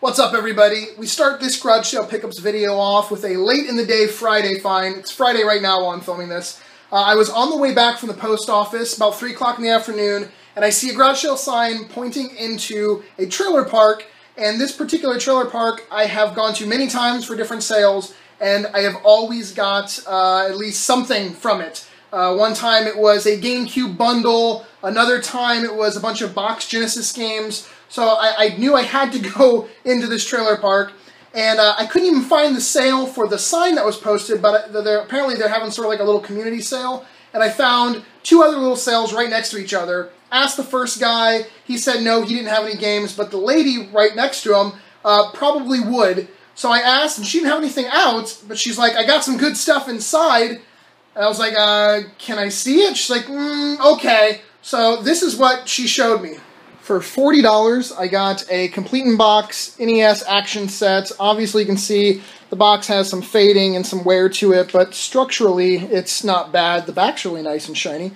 What's up, everybody? We start this garage sale pickups video off with a late in the day Friday find. It's Friday right now while I'm filming this. I was on the way back from the post office about 3 o'clock in the afternoon, and I see a garage sale sign pointing into a trailer park. And this particular trailer park I have gone to many times for different sales, and I have always got at least something from it. One time it was a GameCube bundle, another time it was a bunch of box Genesis games. So I knew I had to go into this trailer park, and I couldn't even find the sale for the sign that was posted, but apparently they're having sort of like a little community sale, and I found 2 other little sales right next to each other. Asked the first guy, he said no, he didn't have any games, but the lady right next to him probably would. So I asked, and she didn't have anything out, but she's like, I got some good stuff inside. And I was like, can I see it? She's like, okay. So this is what she showed me. For $40, I got a complete in box NES action set. Obviously, you can see the box has some fading and some wear to it, but structurally, it's not bad. The back's really nice and shiny.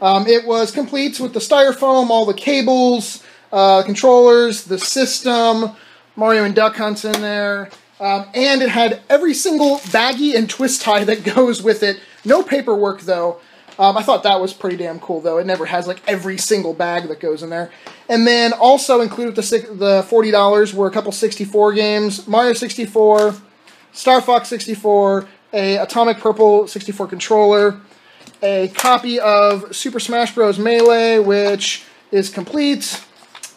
It was complete with the styrofoam, all the cables, controllers, the system, Mario and Duck Hunt's in there, and it had every single baggie and twist tie that goes with it. No paperwork, though. I thought that was pretty damn cool, though. It never has, like, every single bag that goes in there. And then also included with the $40 were a couple 64 games, Mario 64, Star Fox 64, a Atomic Purple 64 controller, a copy of Super Smash Bros. Melee, which is complete,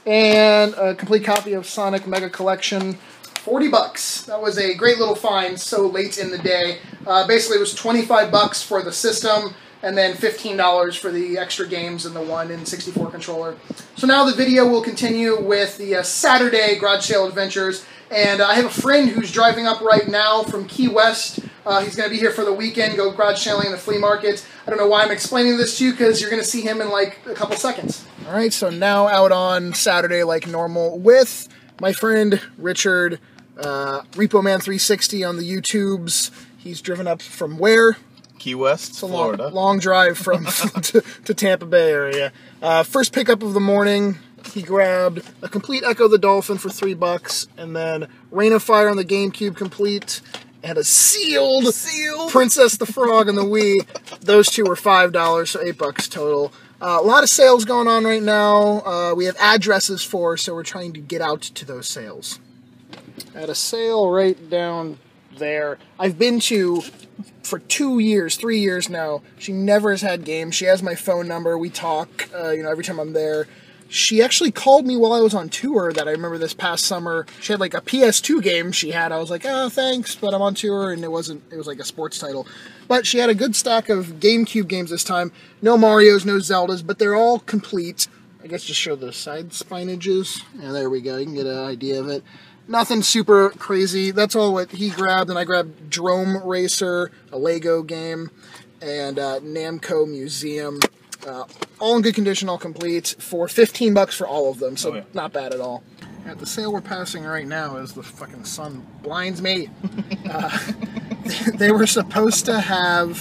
and a complete copy of Sonic Mega Collection. $40. That was a great little find so late in the day. Basically, it was $25 for the system, and then $15 for the extra games and the 1 and 64 controller. So now the video will continue with the Saturday garage sale adventures, and I have a friend who's driving up right now from Key West. He's going to be here for the weekend, go garage sailing in the flea market. I don't know why I'm explaining this to you, because you're going to see him in like a couple seconds. Alright, so now out on Saturday like normal with my friend Richard, Repo Man 360 on the YouTubes. He's driven up from where? Key West, Florida. Long drive from to Tampa Bay area. First pickup of the morning, he grabbed a complete Echo the Dolphin for $3, and then Rain of Fire on the GameCube complete, and a sealed Princess the Frog on the Wii. Those two were $5, so $8 total. A lot of sales going on right now. We have addresses for, so we're trying to get out to those sales. At a sale right down there, I've been to for 2 years, 3 years now. She never has had games. She has my phone number. We talk, every time I'm there. She actually called me while I was on tour that I remember this past summer. She had like a PS2 game she had. I was like, oh, thanks, but I'm on tour, and it was like a sports title. But she had a good stack of GameCube games this time. No Marios, no Zeldas, but they're all complete. I guess just show the side spinages. Yeah, there we go. You can get an idea of it. Nothing super crazy. That's all what he grabbed, and I grabbed Drome Racer, a Lego game, and Namco Museum. All in good condition, all complete, for $15 for all of them, so not bad at all. At the sale we're passing right now, as the fucking sun blinds me, they were supposed to have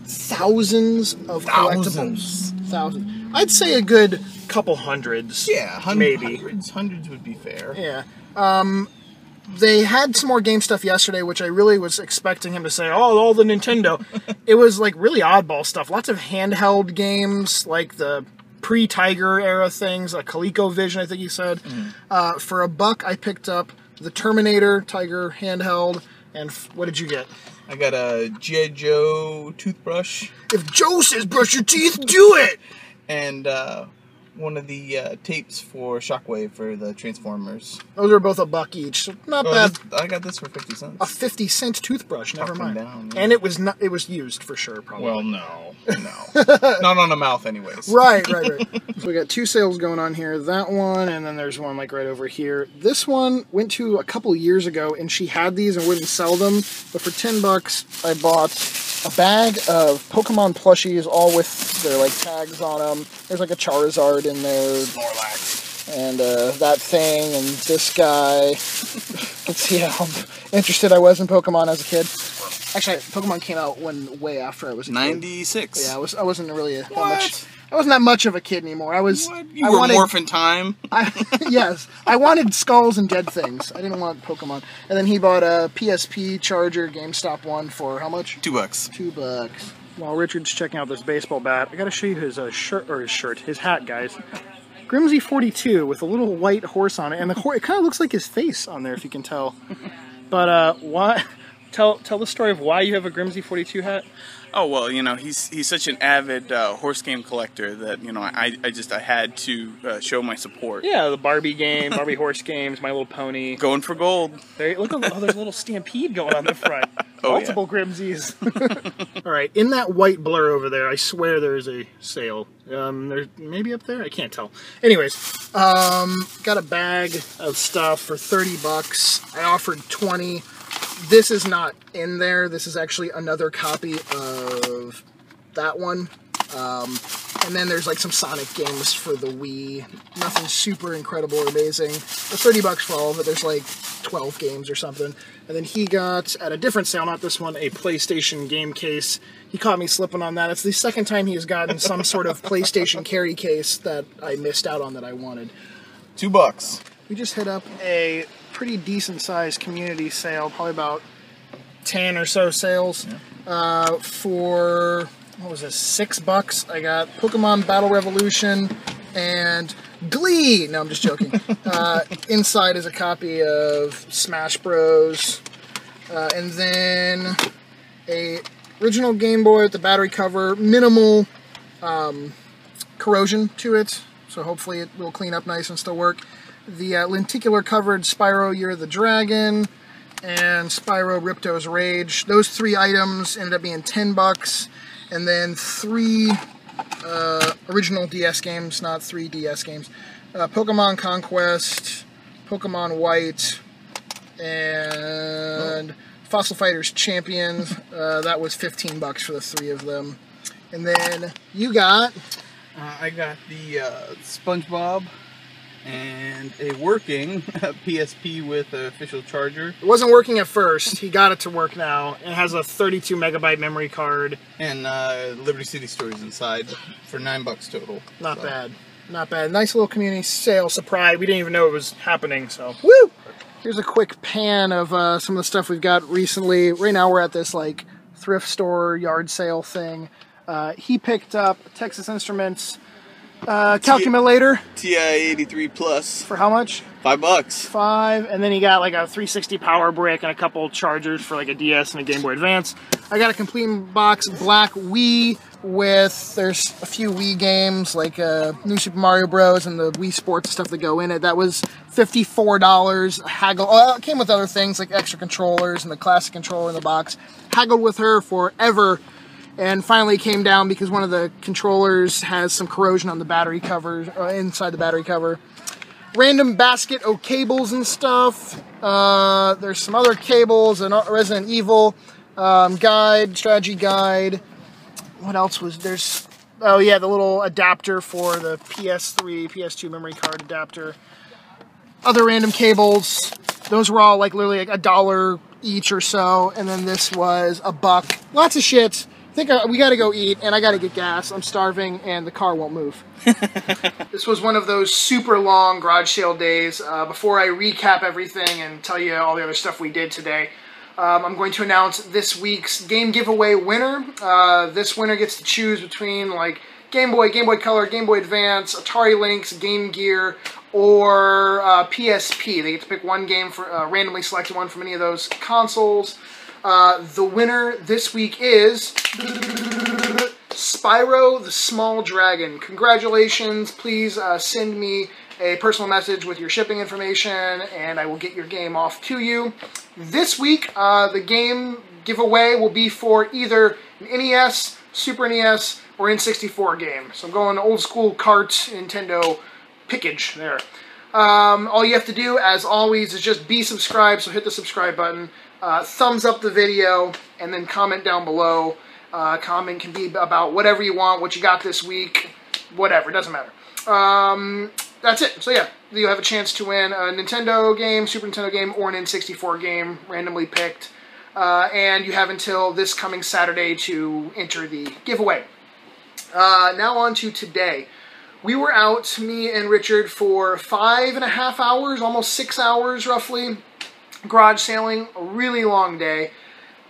thousands of collectibles. Thousands. I'd say a good couple hundreds. Yeah, maybe. Hundreds would be fair. Yeah. They had some more game stuff yesterday, which I really was expecting him to say, oh, all the Nintendo. It was like really oddball stuff. Lots of handheld games, like the pre-Tiger era things, like ColecoVision, I think he said. For $1, I picked up the Terminator Tiger handheld. And what did you get? I got a G.I. Joe toothbrush. If Joe says brush your teeth, do it! And one of the tapes for Shockwave for the Transformers. Those are both $1 each, so not bad. I got this for 50 cents. A 50-cent toothbrush, never mind. Down, yeah. And it was used for sure, probably. Well, no. Not on a mouth, anyways. Right. So we got 2 sales going on here. That one, and then there's one like right over here. This one went to a couple years ago, and she had these and wouldn't sell them. But for $10, I bought a bag of Pokemon plushies, all with their like tags on them. There's like a Charizard in there. Snorlax. And that thing, and this guy. Let's see how interested I was in Pokemon as a kid. Actually, Pokemon came out way after I was a kid. 96. Yeah, I wasn't really that much. I wasn't that much of a kid anymore. I was. What? You were morphin' time. Yes, I wanted skulls and dead things. I didn't want Pokemon. And then he bought a PSP Charger GameStop one for how much? $2. $2. While Richard's checking out this baseball bat, I gotta show you his his hat, guys. Grimsy 42 with a little white horse on it, and it kind of looks like his face on there, if you can tell. But why? Tell the story of why you have a Grimsy 42 hat. Oh, well, you know, he's such an avid horse game collector that, you know, I had to show my support. Yeah, the Barbie game, Barbie horse games, My Little Pony. Going for gold. Look at there's a little stampede going on the front. Oh, multiple Grimsies. All right, in that white blur over there, I swear there's a sale. There's maybe up there? I can't tell. Anyways, got a bag of stuff for $30. I offered 20. This is not in there. This is actually another copy of that one. And then there's like some Sonic games for the Wii. Nothing super incredible or amazing. But $30 for all of it. There's like 12 games or something. And then he got, at a different sale, not this one, a PlayStation game case. He caught me slipping on that. It's the second time he has gotten some sort of PlayStation carry case that I missed out on that I wanted. $2. We just hit up a pretty decent sized community sale, probably about 10 or so sales, for, what was this, $6. I got Pokemon Battle Revolution and Glee. No, I'm just joking. Inside is a copy of Smash Bros. And then a original Game Boy with the battery cover, minimal corrosion to it, so hopefully it will clean up nice and still work. The lenticular covered Spyro Year of the Dragon and Spyro Ripto's Rage. Those 3 items ended up being $10, and then 3 original DS games, not 3 DS games. Pokemon Conquest, Pokemon White, and Fossil Fighters Champions. That was $15 for the 3 of them. And then you got... I got the SpongeBob and a working PSP with an official charger. It wasn't working at first. He got it to work now. It has a 32 megabyte memory card. And Liberty City Stories inside for $9 total. Not bad. Not bad. Nice little community sale surprise. We didn't even know it was happening, so. Woo! Here's a quick pan of some of the stuff we've got recently. Right now we're at this like thrift store yard sale thing. He picked up Texas Instruments calculator. TI-83 Plus. For how much? $5. $5, and then he got like a 360 power brick and a couple chargers for like a DS and a Game Boy Advance. I got a complete box black Wii with, there's a few Wii games like New Super Mario Bros. And the Wii Sports stuff that go in it. That was $54. Haggle. Oh, it came with other things like extra controllers and the classic controller in the box. Haggled with her forever. And finally came down because one of the controllers has some corrosion on the battery cover, inside the battery cover. Random basket of cables and stuff. There's some other cables, and Resident Evil guide, strategy guide. What else was there's? Oh yeah, the little adapter for the PS3, PS2 memory card adapter. Other random cables. Those were all like literally like $1 each or so, and then this was $1. Lots of shit. I think we gotta go eat, and I gotta get gas. I'm starving, and the car won't move. This was one of those super long garage sale days. Before I recap everything and tell you all the other stuff we did today, I'm going to announce this week's game giveaway winner. This winner gets to choose between like Game Boy, Game Boy Color, Game Boy Advance, Atari Lynx, Game Gear, or PSP. They get to pick one game, for randomly selected one from any of those consoles. The winner this week is Spyro the Small Dragon. Congratulations. Please send me a personal message with your shipping information, and I will get your game off to you. This week, the game giveaway will be for either an NES, Super NES, or N64 game. So I'm going old school cart Nintendo pickage there. All you have to do, as always, is just be subscribed, so hit the subscribe button. Thumbs up the video, and then comment down below. Comment can be about whatever you want, what you got this week, whatever, it doesn't matter. That's it. So yeah, you have a chance to win a Nintendo game, Super Nintendo game, or an N64 game, randomly picked. And you have until this coming Saturday to enter the giveaway. Now on to today. We were out, me and Richard, for 5.5 hours, almost 6 hours roughly, garage sailing. A really long day.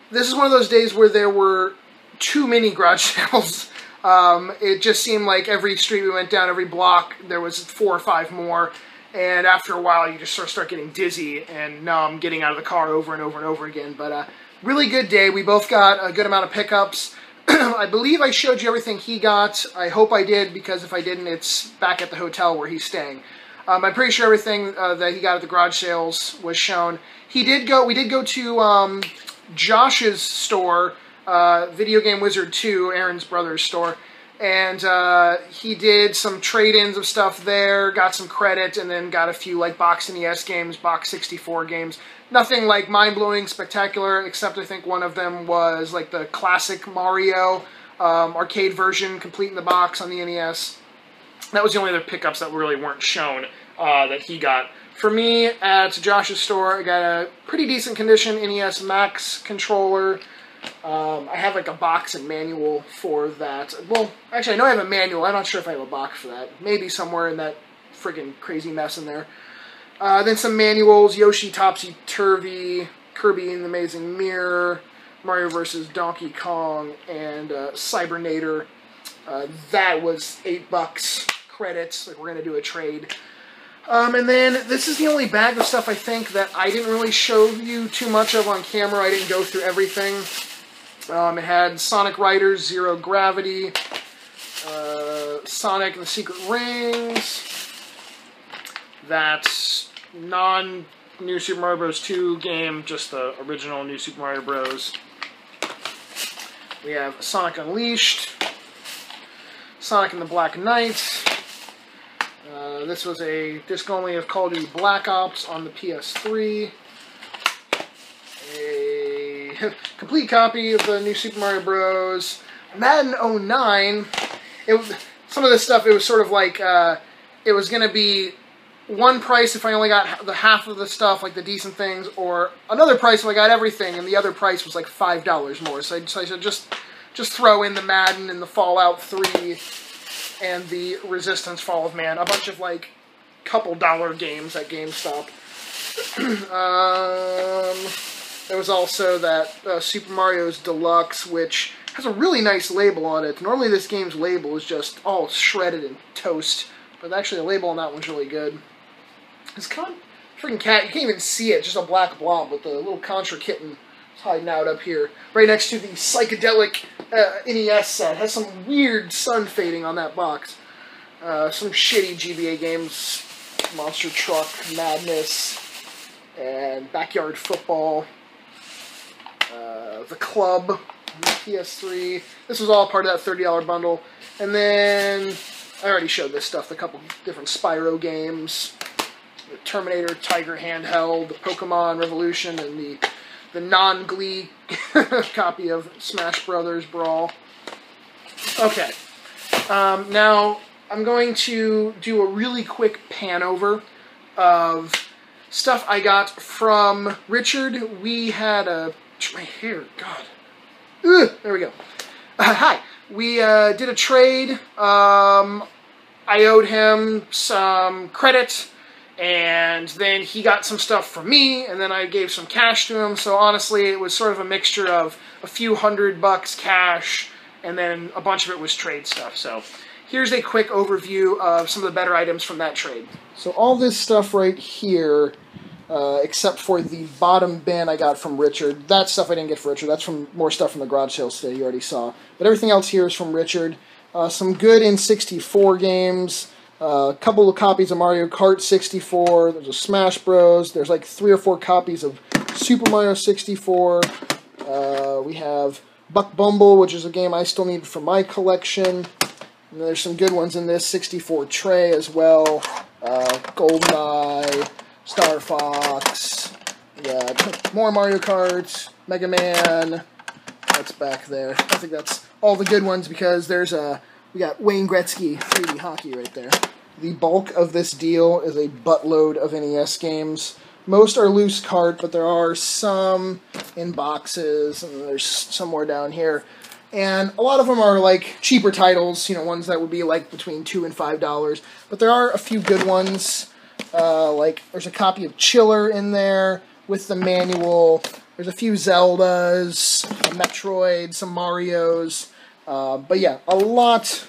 This is one of those days where there were too many garage sales. It just seemed like every street we went down, every block, there was 4 or 5 more. And after a while, you just start getting dizzy and numb, getting out of the car over and over and over again. But really good day. We both got a good amount of pickups. I believe I showed you everything he got. I hope I did, because if I didn't, it's back at the hotel where he's staying. I'm pretty sure everything that he got at the garage sales was shown. We did go to Josh's store, Video Game Wizard 2, Aaron's brother's store, and he did some trade-ins of stuff there, got some credit, and then got a few like box NES games, box 64 games. Nothing like mind-blowing, spectacular, except I think one of them was like the classic Mario arcade version, complete in the box on the NES. That was the only other pickups that really weren't shown that he got. For me, at Josh's store, I got a pretty decent condition NES Max controller. I have like a box and manual for that. Well, actually, I know I have a manual. I'm not sure if I have a box for that. Maybe somewhere in that friggin' crazy mess in there. Then some manuals, Yoshi Topsy Turvy, Kirby and the Amazing Mirror, Mario vs. Donkey Kong, and Cybernator. That was $8 credits. Like, we're going to do a trade. And then this is the only bag of stuff I think that I didn't really show you too much of on camera. I didn't go through everything. It had Sonic Riders, Zero Gravity, Sonic and the Secret Rings, that non-New Super Mario Bros. 2 game, just the original New Super Mario Bros. We have Sonic Unleashed, Sonic and the Black Knight. This was a disc only of Call of Duty Black Ops on the PS3. A complete copy of the New Super Mario Bros. Madden 09. Some of this stuff, it was sort of like, it was going to be one price if I only got the half of the stuff, like the decent things, or another price if I got everything, and the other price was like $5 more. So I should just throw in the Madden and the Fallout 3 and the Resistance Fall of Man, a bunch of like couple dollar games at GameStop. There was also that Super Mario's Deluxe, which has a really nice label on it. Normally this game's label is just all shredded and toast, but actually the label on that one's really good. This freaking cat, you can't even see it, just a black blob with the little Contra kitten hiding out up here, right next to the psychedelic NES set. Has some weird sun fading on that box. Some shitty GBA games, Monster Truck Madness, and Backyard Football, The Club, PS3. This was all part of that $30 bundle. And then, I already showed this stuff, the couple different Spyro games, the Terminator Tiger handheld, the Pokemon Revolution, and the non-Glee copy of Smash Brothers Brawl. Okay, now I'm going to do a really quick pan over of stuff I got from Richard. We had my hair, God. Ugh, there we go. Hi. We did a trade. I owed him some credit, and then he got some stuff from me, and then I gave some cash to him. So honestly, it was sort of a mixture of a few $100 cash, and then a bunch of it was trade stuff. So here's a quick overview of some of the better items from that trade. So all this stuff right here, except for the bottom bin I got from Richard. That stuff I didn't get for Richard. That's from more stuff from the garage sales today, you already saw. But everything else here is from Richard. Some good N64 games. A couple of copies of Mario Kart 64. There's a Smash Bros. There's like 3 or 4 copies of Super Mario 64. We have Buck Bumble, which is a game I still need for my collection. And there's some good ones in this 64 tray as well. GoldenEye, Star Fox. Yeah, more Mario Kart, Mega Man. That's back there. I think that's all the good ones because we got Wayne Gretzky 3D hockey right there. The bulk of this deal is a buttload of NES games. Most are loose cart, but there are some in boxes, and there's some more down here. And a lot of them are like cheaper titles, you know, ones that would be like between $2 and $5. But there are a few good ones. Like there's a copy of Chiller in there with the manual. There's a few Zeldas, a Metroid, some Marios. But yeah, a lot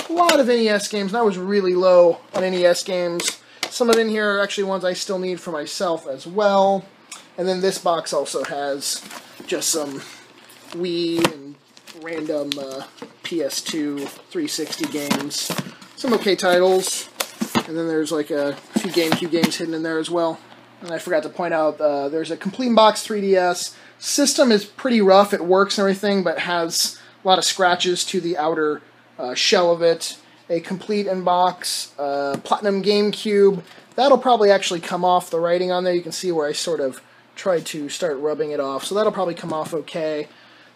of NES games. And I was really low on NES games. Some of in here are actually ones I still need for myself as well. And then this box also has just some Wii and random PS2 360 games. Some okay titles. And then there's like a few GameCube games hidden in there as well. And I forgot to point out, there's a Complete Box 3DS. System is pretty rough. It works and everything, but has a lot of scratches to the outer shell of it. A Complete In-Box Platinum GameCube. That'll probably actually come off. The writing on there, you can see where I sort of tried to start rubbing it off. So that'll probably come off okay.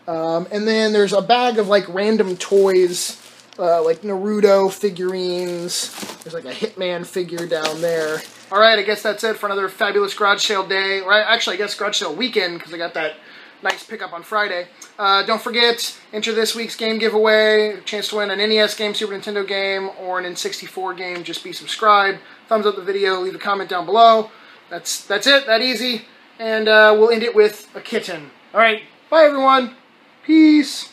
And then there's a bag of like random toys, like Naruto figurines. There's like a Hitman figure down there. Alright, I guess that's it for another fabulous garage sale day. Or actually, I guess garage sale weekend, because I got that nice pickup on Friday. Don't forget, enter this week's game giveaway. A chance to win an NES game, Super Nintendo game, or an N64 game. Just be subscribed. Thumbs up the video. Leave a comment down below. That's it. That easy. And we'll end it with a kitten. Alright, bye everyone. Peace.